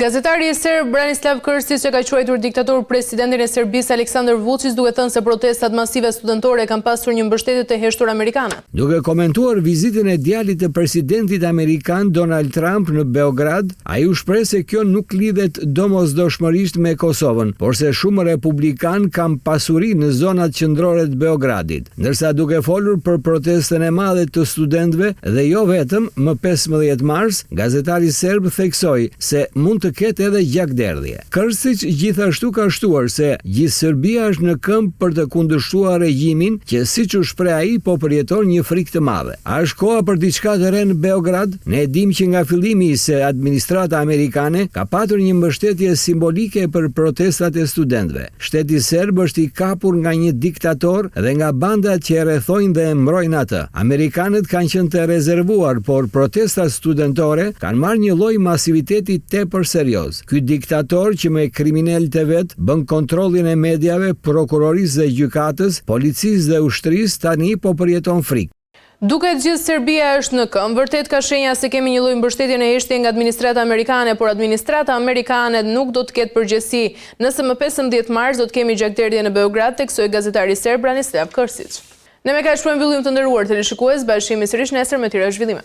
Gazetari i serb Branislav Krstić që ka quajtur diktator presidentin e Serbisë Aleksandar Vučić, duke thënë se protestat masive studentore kanë pasur një mbështetje të heshtur amerikane. Duke komentuar vizitën e djalit të presidentit amerikan Donald Trump në Beograd, ai u shpreh se kjo nuk lidhet domosdoshmërisht me Kosovën, por se shumë republikan kanë pasuri në zonat qendrore të Beogradit. Ndërsa duke folur për protestën e madhe të studentëve dhe jo vetëm, më 15 mars, gazetari serb theksoi se mund të ketë edhe gjakderdhje. Krstić gjithashtu ka shtuar se gjithë Serbia është në këmbë për të kundërshtuar regjimin që siç u shpreh ai po përjeton një frikë të madhe. A është koha për diçka të re në Beograd? Ne e dim që nga fillimi se administrata amerikane ka patur një mbështetje simbolike për protestat e studentëve. Shteti serb është i kapur nga një diktator dhe nga bandat që e rrethojnë dhe e mbrojnë atë. Amerikanët kanë qenë të rezervuar, por protestat studentore kanë marrë një lloj masiviteti tepër serioz. Ky diktator që me kriminalët e vet bën kontrollin e mediave, prokurorisë dhe gjykatës, policisë dhe ushtrisë, tani po përjeton frikë. Duket gjithë Serbia është në këmbë, vërtet ka shenja se kemi një lloj mbështetje në heshtje nga administrata amerikane, por administrata amerikane nuk do të ketë përgjegjësi. Nëse më 15 mars do të kemi gjakderdhje në Beograd, theksoi gazetari serb Branislav Krstić. Ne me kaq shpëmbyllim të nderuar teleshikues, bashkëhemi sërish nesër me tjera zhvillime.